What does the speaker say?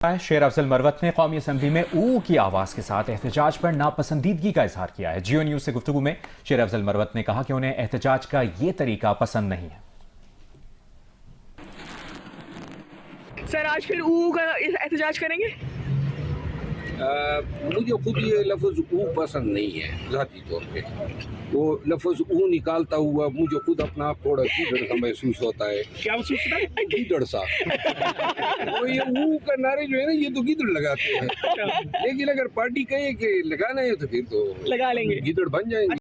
शेर अफजल मरवत ने कौमी असम्बली में ऊ की आवाज़ के साथ एहतजाज पर नापसंदीदगी का इजहार किया है। जियो न्यूज़ से गुफ्तगू में शेर अफजल मरवत ने कहा कि उन्हें एहतजाज का ये तरीका पसंद नहीं है। सर आज फिर ऊ का एहतजाज करेंगे? मुझे खुद ये लफ्ज़ ऊ पसंद नहीं है ज़ाती तौर पे। वो लफ्ज़ ऊ निकालता हुआ मुझे खुद अपना आप थोड़ा गीदड़ सा महसूस होता है। क्या महसूस होता है? गीदड़ सा। तो ये ऊ का नारे जो है ना, ये तो गीदड़ लगाते हैं, लेकिन अगर पार्टी कहे कि लगाना है तो फिर तो लगा लेंगे। गीदड़ बन जाएंगे।